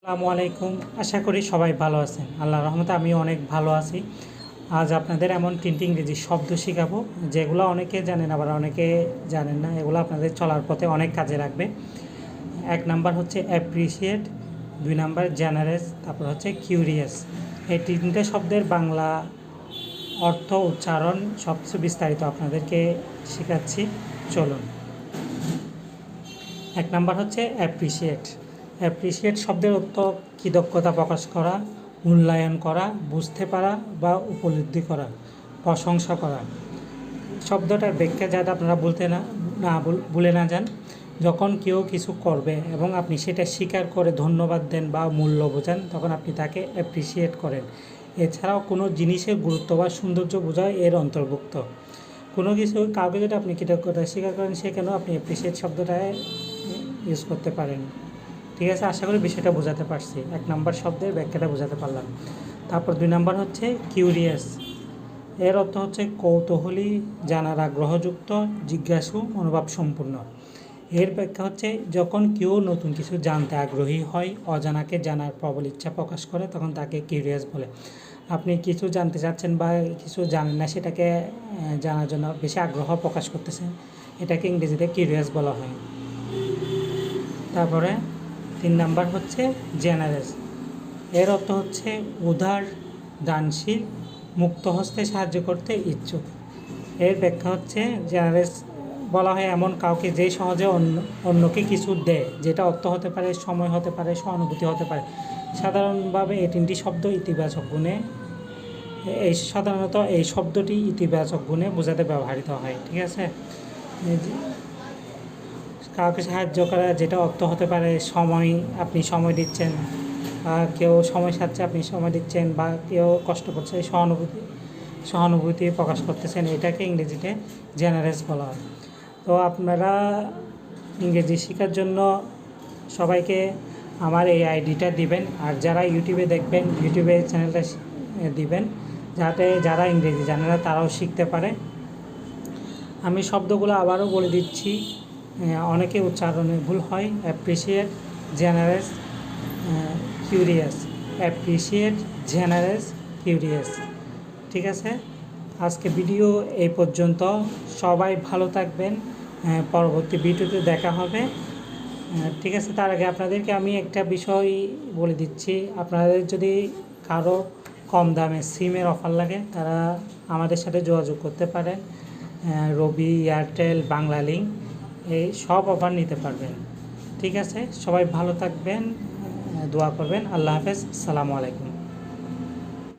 আসসালামু আলাইকুম। আশা করি সবাই ভালো আছেন। আল্লাহর রহমতে আমিও অনেক ভালো আছি। আজ আপনাদের এমন তিনটি ইংরেজি শব্দ শেখাবো যেগুলো অনেকে জানেন, আবার অনেকে জানেন না। এগুলো আপনাদের চলার পথে অনেক কাজে লাগবে। এক নাম্বার হচ্ছে অ্যাপ্রিসিয়েট, দুই নাম্বার জেনারেস, তারপর হচ্ছে কিউরিয়াস। এই তিনটে শব্দের বাংলা অর্থ, উচ্চারণ সব কিছু বিস্তারিত আপনাদেরকে শেখাচ্ছি। চলুন। এক নাম্বার হচ্ছে অ্যাপ্রিসিয়েট। অ্যাপ্রিসিয়েট শব্দের অর্থ কৃতজ্ঞতা প্রকাশ করা, মূল্যায়ন করা, বুঝতে পারা বা উপলব্ধি করা, প্রশংসা করা। শব্দটার ব্যাখ্যা যাতে আপনারা ভুলে না যান। যখন কেউ কিছু করবে এবং আপনি সেটা স্বীকার করে ধন্যবাদ দেন বা মূল্য বোঝান, তখন আপনি তাকে অ্যাপ্রিসিয়েট করেন। এছাড়াও কোনো জিনিসের গুরুত্ব বা সৌন্দর্য বোঝা এর অন্তর্ভুক্ত। কোনো কিছু কাউকে যদি আপনি কৃতজ্ঞতা স্বীকার করেন, সেখানেও আপনি অ্যাপ্রিসিয়েট শব্দটায় ইউজ করতে পারেন। ঠিক আছে, আশা করি বিষয়টা বোঝাতে পারছি। এক নাম্বার শব্দের ব্যাখ্যাটা বোঝাতে পারলাম। তারপর দুই নাম্বার হচ্ছে কিউরিয়াস। এর অর্থ হচ্ছে কৌতূহলী, জানার আগ্রহযুক্ত, জিজ্ঞাসু মনোভাব সম্পূর্ণ। এর ব্যাখ্যা হচ্ছে যখন কেউ নতুন কিছু জানতে আগ্রহী হয়, অজানাকে জানার প্রবল ইচ্ছা প্রকাশ করে, তখন তাকে কিউরিয়াস বলে। আপনি কিছু জানতে চাচ্ছেন বা কিছু জানেন না, সেটাকে জানার জন্য বেশি আগ্রহ প্রকাশ করতেছেন, এটাকে ইংরেজিতে কিউরিয়াস বলা হয়। তারপরে তিন নাম্বার হচ্ছে জেনারেস। এর অর্থ হচ্ছে উদার, দানশীল, মুক্ত হস্তে সাহায্য করতে ইচ্ছুক। এর ব্যাখ্যা হচ্ছে জেনারেস বলা হয় এমন কাউকে যে সহজে অন্যকে কিছু দেয়, যেটা অর্থ হতে পারে, সময় হতে পারে, সহানুভূতি হতে পারে। সাধারণভাবে এই তিনটি শব্দ ইতিবাচক গুণে, সাধারণত এই শব্দটি ইতিবাচক গুণে বোঝাতে ব্যবহৃত হয়। ঠিক আছে, কাউকে সাহায্য করা, যেটা অর্থ হতে পারে সময়, আপনি সময় দিচ্ছেন, বা কেউ সময় সাথে আপনি সময় দিচ্ছেন, বা কেউ কষ্ট করছে, সহানুভূতি প্রকাশ করতেছেন, এটাকে ইংরেজিতে জেনারেস বলা হয়। তো আপনারা ইংরেজি শেখার জন্য সবাইকে আমার এই আইডিটা দিবেন, আর যারা ইউটিউবে দেখবেন, ইউটিউবে চ্যানেলটা দিবেন, যাতে যারা ইংরেজি জানে না তারাও শিখতে পারে। আমি শব্দগুলো আবারও বলে দিচ্ছি, অনেকে উচ্চারণে ভুল হয়। Appreciate, generous, curious. Appreciate, generous, curious. ঠিক আছে, আজকে ভিডিও এই পর্যন্ত। সবাই ভালো থাকবেন, পরবর্তী ভিডিওতে দেখা হবে। ঠিক আছে, তার আগে আপনাদেরকে আমি একটা বিষয় বলে দিচ্ছি। আপনাদের যদি কারো কম দামে সিমের অফার লাগে, তারা আমাদের সাথে যোগাযোগ করতে পারেন। রবি, এয়ারটেল, বাংলালিংক, এই সব অফার নিতে পারবেন। ঠিক আছে, সবাই ভালো থাকবেন, দোয়া করবেন। আল্লাহ হাফেজ, আসসালামু আলাইকুম।